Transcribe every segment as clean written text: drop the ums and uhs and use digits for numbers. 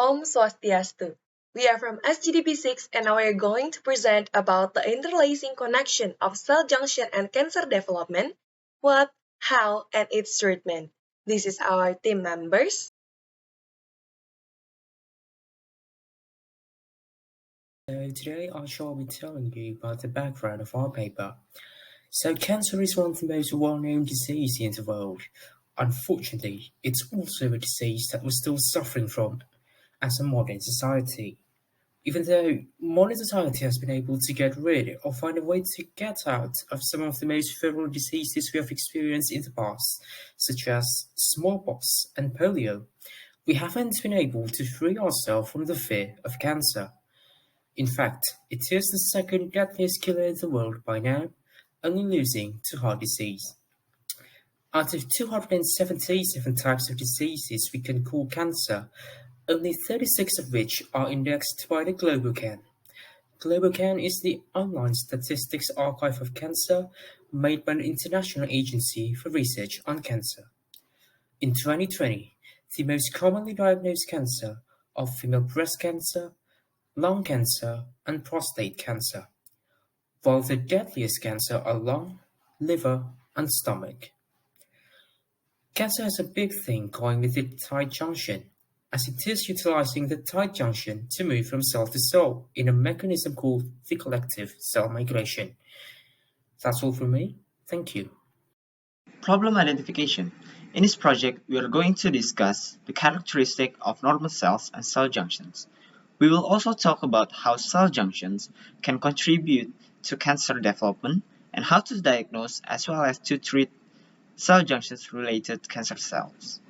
Om Swastiastu. We are from SGDP6 and now we are going to present about the interlacing connection of cell junction and cancer development, what, how, and its treatment. This is our team members. So today I shall be telling you about the background of our paper. So cancer is one of the most well-known diseases in the world. Unfortunately, it's also a disease that we're still suffering from as a modern society. Even though modern society has been able to get rid or find a way to get out of some of the most vulnerable diseases we have experienced in the past, such as smallpox and polio, we haven't been able to free ourselves from the fear of cancer. In fact, it is the second deadliest killer in the world by now, only losing to heart disease. Out of 277 types of diseases we can call cancer, only 36 of which are indexed by the GlobalCan. GlobalCan is the online statistics archive of cancer made by an international agency for research on cancer. In 2020, the most commonly diagnosed cancer are female breast cancer, lung cancer, and prostate cancer, while the deadliest cancer are lung, liver, and stomach. Cancer has a big thing going with the tight junction, as it is utilizing the tight junction to move from cell to cell in a mechanism called the collective cell migration. That's all from me. Thank you. Problem identification. In this project, we are going to discuss the characteristic of normal cells and cell junctions. We will also talk about how cell junctions can contribute to cancer development and how to diagnose as well as to treat cell junctions related cancer cells.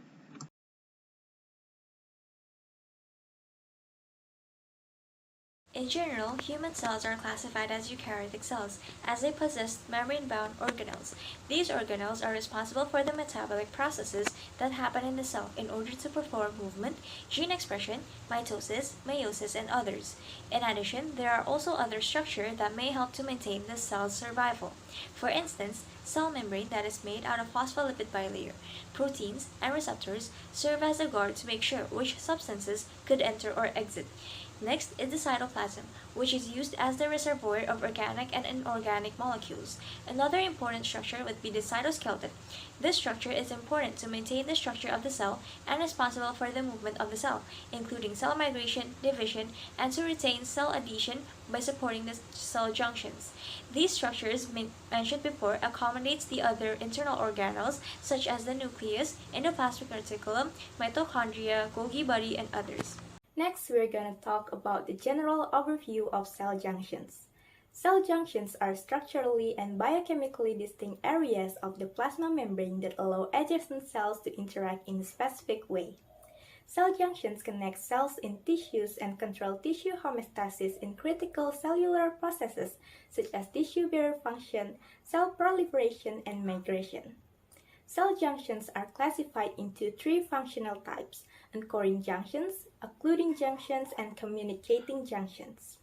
In general, human cells are classified as eukaryotic cells, as they possess membrane-bound organelles. These organelles are responsible for the metabolic processes that happen in the cell in order to perform movement, gene expression, mitosis, meiosis, and others. In addition, there are also other structures that may help to maintain the cell's survival. For instance, cell membrane that is made out of phospholipid bilayer, proteins, and receptors serve as a guard to make sure which substances could enter or exit. Next is the cytoplasm, which is used as the reservoir of organic and inorganic molecules. Another important structure would be the cytoskeleton. This structure is important to maintain the structure of the cell and responsible for the movement of the cell, including cell migration, division, and to retain cell adhesion by supporting the cell junctions. These structures mentioned before accommodates the other internal organelles such as the nucleus, endoplasmic reticulum, mitochondria, Golgi body, and others. Next, we're going to talk about the general overview of cell junctions. Cell junctions are structurally and biochemically distinct areas of the plasma membrane that allow adjacent cells to interact in a specific way. Cell junctions connect cells in tissues and control tissue homeostasis in critical cellular processes such as tissue barrier function, cell proliferation, and migration. Cell junctions are classified into three functional types: anchoring junctions, occluding junctions, and communicating junctions.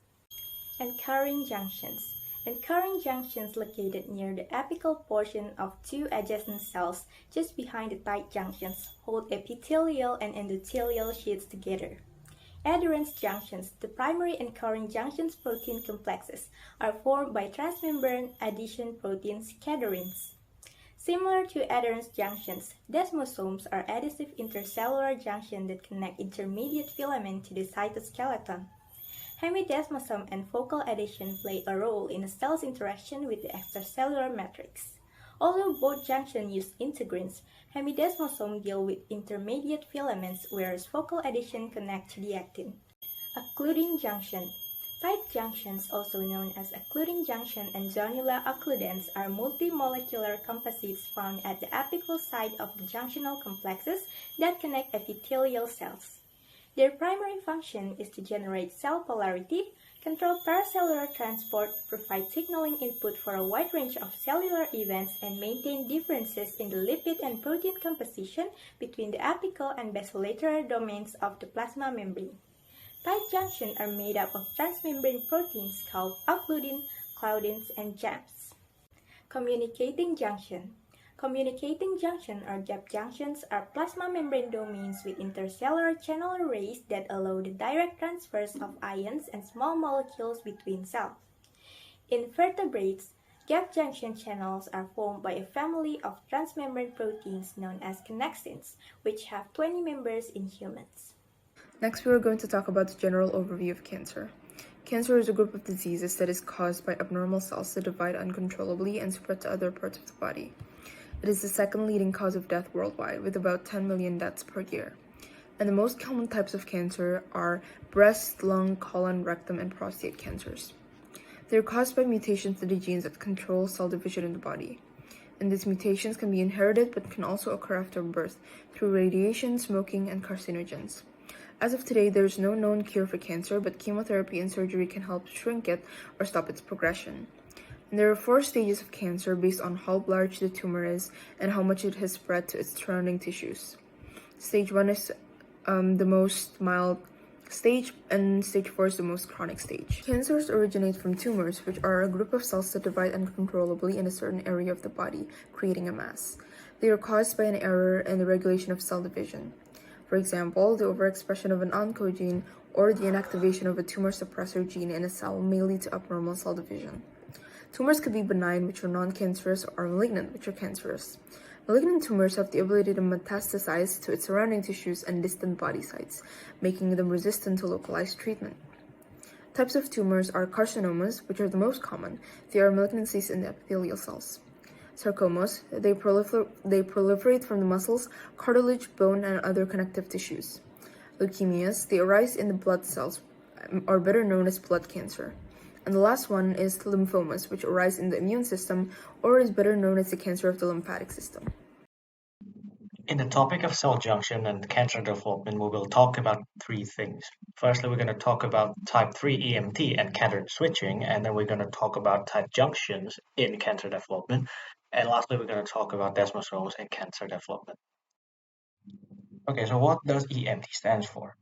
Anchoring junctions. Anchoring junctions located near the apical portion of two adjacent cells just behind the tight junctions hold epithelial and endothelial sheets together. Adherence junctions, the primary anchoring junctions protein complexes, are formed by transmembrane adhesion proteins cadherins. Similar to adherence junctions, desmosomes are adhesive intercellular junctions that connect intermediate filament to the cytoskeleton. Hemidesmosome and focal adhesion play a role in a cell's interaction with the extracellular matrix. Although both junctions use integrins, hemidesmosome deal with intermediate filaments, whereas focal adhesion connect to the actin. Occluding junction. Tight junctions, also known as occluding junction and zonula occludens, are multimolecular composites found at the apical site of the junctional complexes that connect epithelial cells. Their primary function is to generate cell polarity, control paracellular transport, provide signaling input for a wide range of cellular events, and maintain differences in the lipid and protein composition between the apical and basolateral domains of the plasma membrane. Tight junctions are made up of transmembrane proteins called occludin, claudins, and JAMs. Communicating junction. Communicating junction or gap junctions are plasma membrane domains with intercellular channel arrays that allow the direct transfers of ions and small molecules between cells. In vertebrates, gap junction channels are formed by a family of transmembrane proteins known as connexins, which have 20 members in humans. Next, we are going to talk about the general overview of cancer. Cancer is a group of diseases that is caused by abnormal cells that divide uncontrollably and spread to other parts of the body. It is the second leading cause of death worldwide, with about 10 million deaths per year. And the most common types of cancer are breast, lung, colon, rectum, and prostate cancers. They are caused by mutations in the genes that control cell division in the body. And these mutations can be inherited but can also occur after birth through radiation, smoking, and carcinogens. As of today, there is no known cure for cancer, but chemotherapy and surgery can help shrink it or stop its progression. And there are 4 stages of cancer based on how large the tumor is and how much it has spread to its surrounding tissues. Stage 1 is the most mild stage, and stage 4 is the most chronic stage. Cancers originate from tumors, which are a group of cells that divide uncontrollably in a certain area of the body, creating a mass. They are caused by an error in the regulation of cell division. For example, the overexpression of an oncogene or the inactivation of a tumor suppressor gene in a cell may lead to abnormal cell division. Tumors could be benign, which are non-cancerous, or malignant, which are cancerous. Malignant tumors have the ability to metastasize to its surrounding tissues and distant body sites, making them resistant to localized treatment. Types of tumors are carcinomas, which are the most common. They are malignancies in the epithelial cells. Sarcomas, they proliferate from the muscles, cartilage, bone, and other connective tissues. Leukemias, they arise in the blood cells, or better known as blood cancer. And the last one is lymphomas, which arise in the immune system, or is better known as the cancer of the lymphatic system. In the topic of cell junction and cancer development, we will talk about 3 things. Firstly, we're going to talk about type 3 EMT and cadherin switching, and then we're going to talk about type junctions in cancer development, and lastly, we're going to talk about desmosomes and cancer development. Okay, so what does EMT stand for?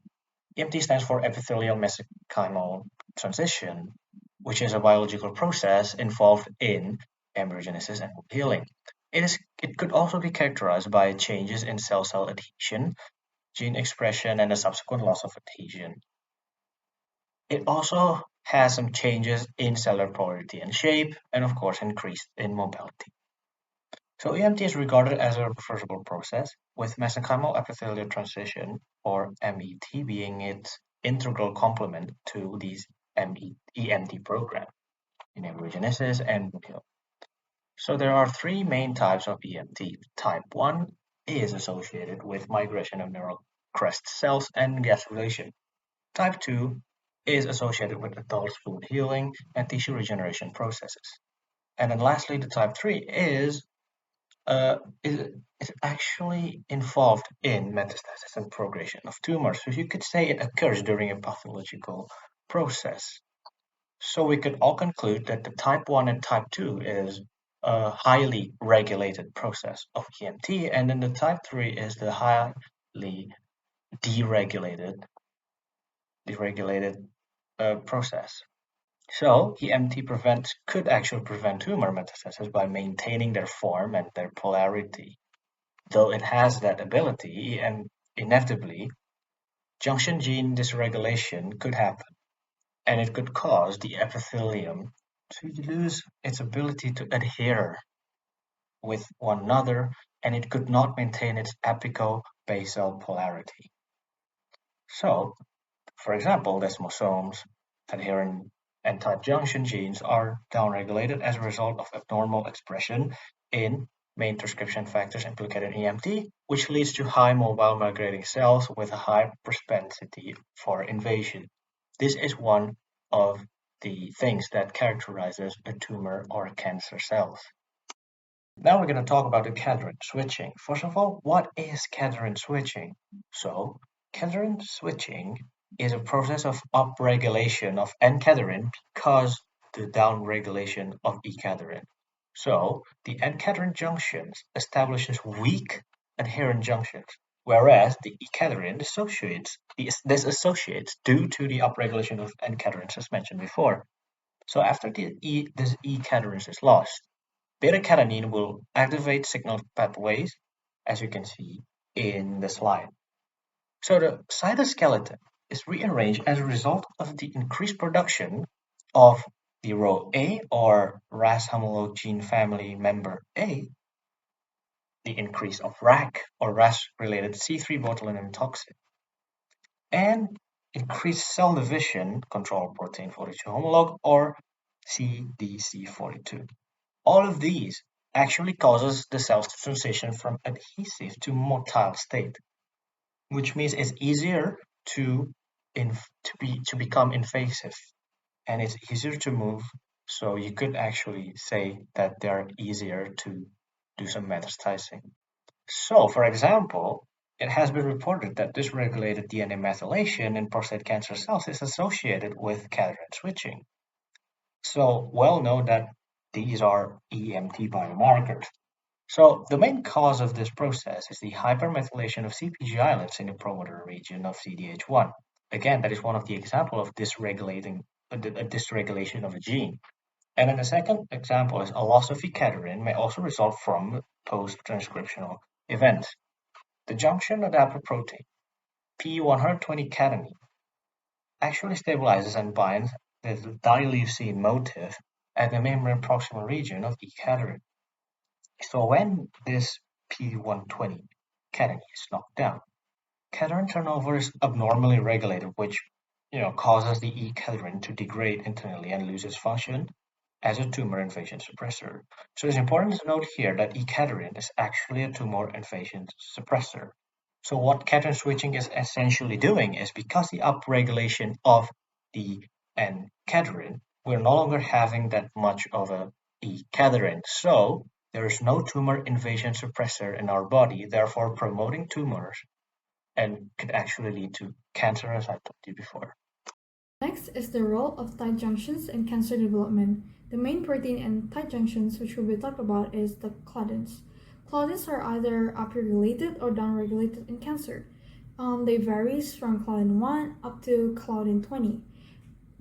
EMT stands for epithelial mesenchymal transition, which is a biological process involved in embryogenesis and healing. It could also be characterized by changes in cell-cell adhesion, gene expression, and a subsequent loss of adhesion. It also has some changes in cellular polarity and shape, and of course increase in mobility. So EMT is regarded as a reversible process, with mesenchymal epithelial transition, or MET, being its integral complement to these EMT program in embryogenesis and healing. So there are 3 main types of EMT. Type 1 is associated with migration of neural crest cells and gastrulation. Type 2 is associated with adult wound healing and tissue regeneration processes. And then lastly, the type 3 is actually involved in metastasis and progression of tumors. So you could say it occurs during a pathological process. So we could all conclude that the type 1 and type 2 is a highly regulated process of EMT, and then the type 3 is the highly deregulated process. So EMT could actually prevent tumor metastasis by maintaining their form and their polarity. Though it has that ability, and inevitably, junction gene dysregulation could happen, and it could cause the epithelium to lose its ability to adhere with one another, and it could not maintain its apico-basal polarity. So, for example, desmosomes, adherent and tight junction genes are downregulated as a result of abnormal expression in main transcription factors implicated in EMT, which leads to high mobile migrating cells with a high propensity for invasion. This is one of the things that characterizes a tumor or cancer cells. Now we're going to talk about the cadherin switching. First of all, what is cadherin switching? So, cadherin switching is a process of upregulation of N-cadherin because the downregulation of E-cadherin. So, the N-cadherin junctions establishes weak adherent junctions, whereas the E-cadherin disassociates due to the upregulation of N-cadherins as mentioned before. So after this E-cadherin is lost, Beta-catenin will activate signal pathways, as you can see in the slide. So the cytoskeleton is rearranged as a result of the increased production of the row A or RAS homolog gene family member A, the increase of RAC or RAS-related C3 botulinum toxin, and increased cell division control protein 42 homolog or CDC42. All of these actually causes the cells to transition from adhesive to motile state, which means it's easier to become invasive and it's easier to move. So you could actually say that they're easier to do some metastasizing. So, for example, it has been reported that dysregulated DNA methylation in prostate cancer cells is associated with cadherin switching. So, well known that these are EMT biomarkers. So, the main cause of this process is the hypermethylation of CpG islets in the promoter region of CDH1. Again, that is one of the examples of dysregulation of a gene. And then the second example is a loss of E-cadherin may also result from post-transcriptional events. The junction adapter protein, P120 catenin, actually stabilizes and binds the dileucine motif at the membrane proximal region of E-cadherin. So when this P120 catenin is knocked down, cadherin turnover is abnormally regulated, which causes the E-cadherin to degrade internally and loses function as a tumor invasion suppressor. So it's important to note here that E-cadherin is actually a tumor invasion suppressor. So what cadherin switching is essentially doing is because the upregulation of the N-cadherin, we're no longer having that much of a E-cadherin. So there is no tumor invasion suppressor in our body, therefore promoting tumors and could actually lead to cancer, as I told you before. Next is the role of tight junctions in cancer development. The main protein in tight junctions which will be talked about is the claudins. Claudins are either upregulated or downregulated in cancer. They vary from claudin 1 up to claudin 20.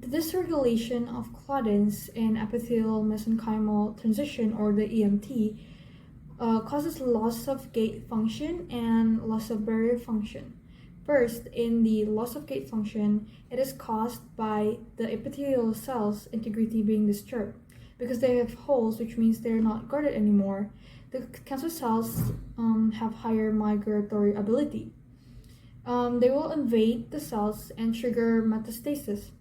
The dysregulation of claudins in epithelial mesenchymal transition, or the EMT, causes loss of gate function and loss of barrier function. First, in the loss of gate function, it is caused by the epithelial cells' integrity being disturbed. Because they have holes, which means they're not guarded anymore, the cancer cells have higher migratory ability. They will invade the cells and trigger metastasis.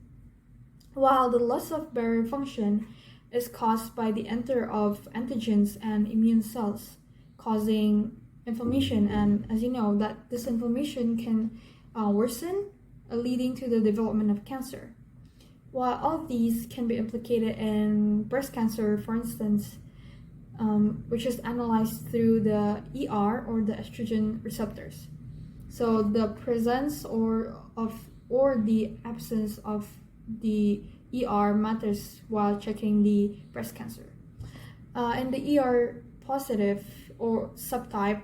While the loss of barrier function is caused by the entry of antigens and immune cells, causing inflammation, and as you know, that this inflammation can worsen, leading to the development of cancer. While all of these can be implicated in breast cancer, for instance, which is analyzed through the ER or the estrogen receptors. So the presence or the absence of the ER matters while checking the breast cancer. In the ER positive or subtype,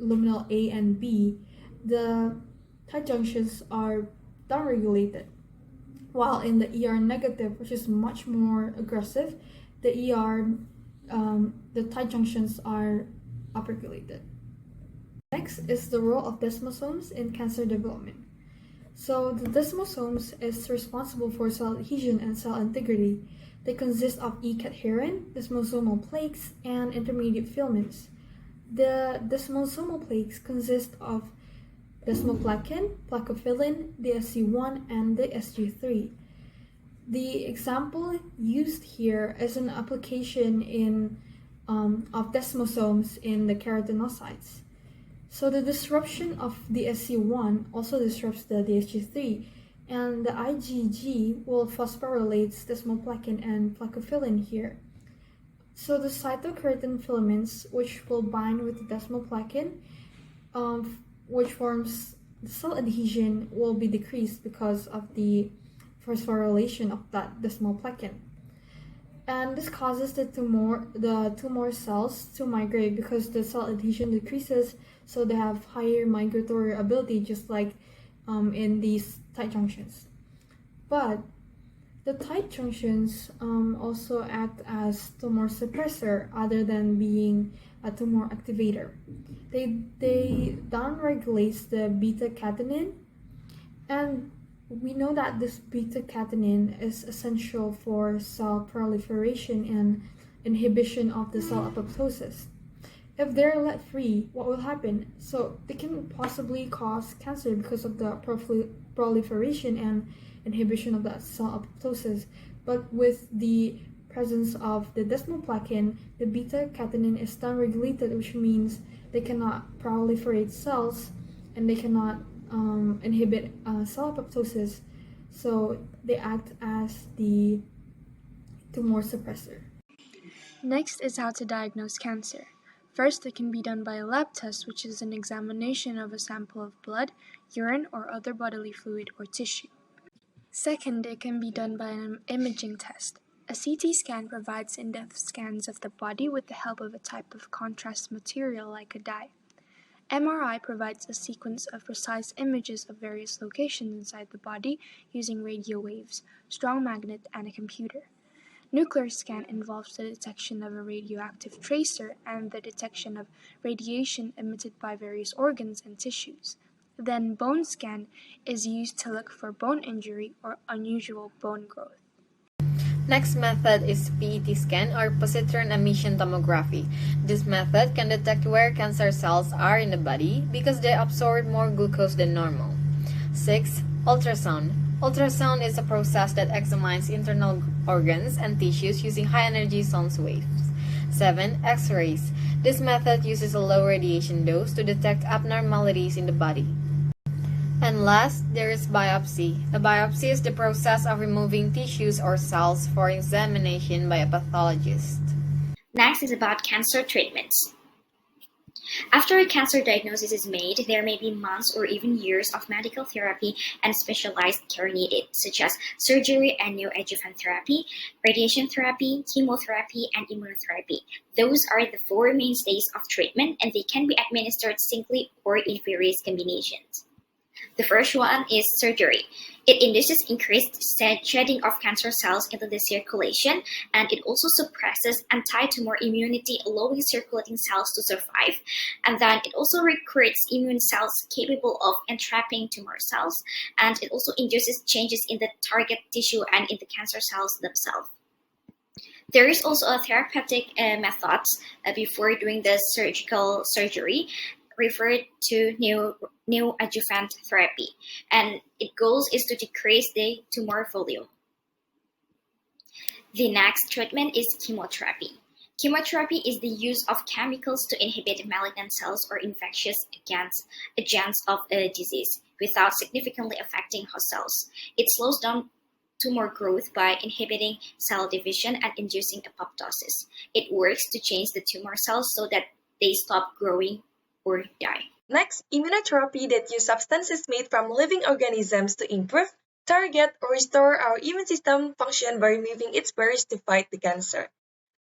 luminal A and B, the tight junctions are downregulated, while in the ER negative, which is much more aggressive, the tight junctions are upregulated. Next is the role of desmosomes in cancer development. So the desmosomes is responsible for cell adhesion and cell integrity. They consist of E-cadherin, desmosomal plaques, and intermediate filaments. The desmosomal plaques consist of desmoplakin, plakophilin, DSC1, and the SG3. The example used here is an application of desmosomes in the keratinocytes. So the disruption of the SC1 also disrupts the DSG3, and the IgG will phosphorylate desmoplakin and plakophilin here. So the cytokeratin filaments, which will bind with the desmoplakin, which forms the cell adhesion, will be decreased because of the phosphorylation of that desmoplakin. And this causes the tumor cells to migrate because the cell adhesion decreases, so they have higher migratory ability, just like in these tight junctions. But The tight junctions also act as tumor suppressor other than being a tumor activator. They downregulate the beta-catenin, and we know that this beta-catenin is essential for cell proliferation and inhibition of the cell apoptosis. If they're let free, what will happen? So they can possibly cause cancer because of the proliferation and inhibition of that cell apoptosis. But with the presence of the desmoplakin, the beta-catenin is downregulated, which means they cannot proliferate cells and they cannot inhibit cell apoptosis. So they act as the tumor suppressor. Next is how to diagnose cancer. First, it can be done by a lab test, which is an examination of a sample of blood, urine, or other bodily fluid or tissue. Second, it can be done by an imaging test. A CT scan provides in-depth scans of the body with the help of a type of contrast material like a dye. MRI provides a sequence of precise images of various locations inside the body using radio waves, strong magnet, and a computer. Nuclear scan involves the detection of a radioactive tracer and the detection of radiation emitted by various organs and tissues. Then bone scan is used to look for bone injury or unusual bone growth. Next method is PET scan or positron emission tomography. This method can detect where cancer cells are in the body because they absorb more glucose than normal. 6. Ultrasound. Ultrasound is a process that examines internal organs and tissues using high-energy sound waves. 7. X-rays. This method uses a low radiation dose to detect abnormalities in the body. And last, there is biopsy. A biopsy is the process of removing tissues or cells for examination by a pathologist. Next is about cancer treatments. After a cancer diagnosis is made, there may be months or even years of medical therapy and specialized care needed, such as surgery and neoadjuvant therapy, radiation therapy, chemotherapy, and immunotherapy. Those are the four mainstays of treatment, and they can be administered singly or in various combinations. The first one is surgery. It induces increased shedding of cancer cells into the circulation, and it also suppresses anti-tumor immunity, allowing circulating cells to survive. And then it also recruits immune cells capable of entrapping tumor cells, and it also induces changes in the target tissue and in the cancer cells themselves. There is also a therapeutic methods before doing the surgery, referred to neoadjuvant therapy, and its goal is to decrease the tumor volume. The next treatment is chemotherapy. Chemotherapy is the use of chemicals to inhibit malignant cells or infectious agents of a disease without significantly affecting host cells. It slows down tumor growth by inhibiting cell division and inducing apoptosis. It works to change the tumor cells so that they stop growing or die. Next, immunotherapy that use substances made from living organisms to improve, target, or restore our immune system function by removing its barriers to fight the cancer.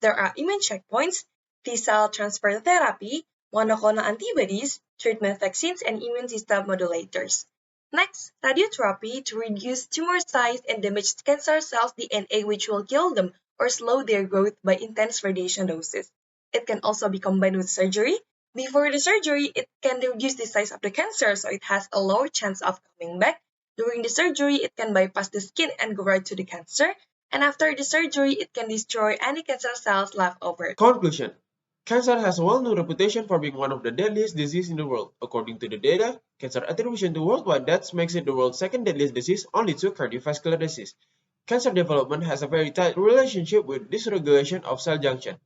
There are immune checkpoints, T-cell transfer therapy, monoclonal antibodies, treatment vaccines, and immune system modulators. Next, radiotherapy to reduce tumor size and damage cancer cells' DNA, which will kill them or slow their growth by intense radiation doses. It can also be combined with surgery. Before the surgery, it can reduce the size of the cancer, so it has a lower chance of coming back. During the surgery, it can bypass the skin and go right to the cancer. And after the surgery, it can destroy any cancer cells left over. Conclusion. Cancer has a well-known reputation for being one of the deadliest diseases in the world. According to the data, cancer attribution to worldwide deaths makes it the world's second deadliest disease, only to cardiovascular disease. Cancer development has a very tight relationship with dysregulation of cell junction.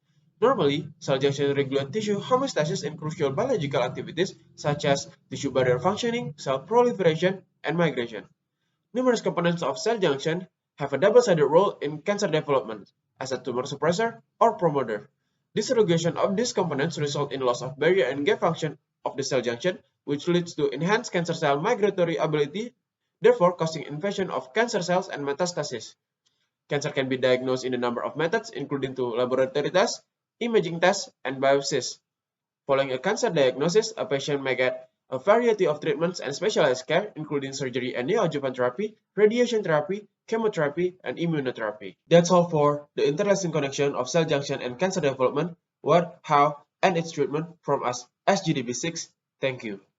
Normally, cell junction regulate tissue homeostasis and crucial biological activities such as tissue barrier functioning, cell proliferation, and migration. Numerous components of cell junction have a double-sided role in cancer development as a tumor suppressor or promoter. Dysregulation of these components result in loss of barrier and gap function of the cell junction, which leads to enhanced cancer cell migratory ability, therefore causing invasion of cancer cells and metastasis. Cancer can be diagnosed in a number of methods, including to laboratory tests, imaging tests, and biopsies. Following a cancer diagnosis, a patient may get a variety of treatments and specialized care, including surgery and neoadjuvant therapy, radiation therapy, chemotherapy, and immunotherapy. That's all for the interlacing connection of cell junction and cancer development, what, how, and its treatment from us SGDB6. Thank you.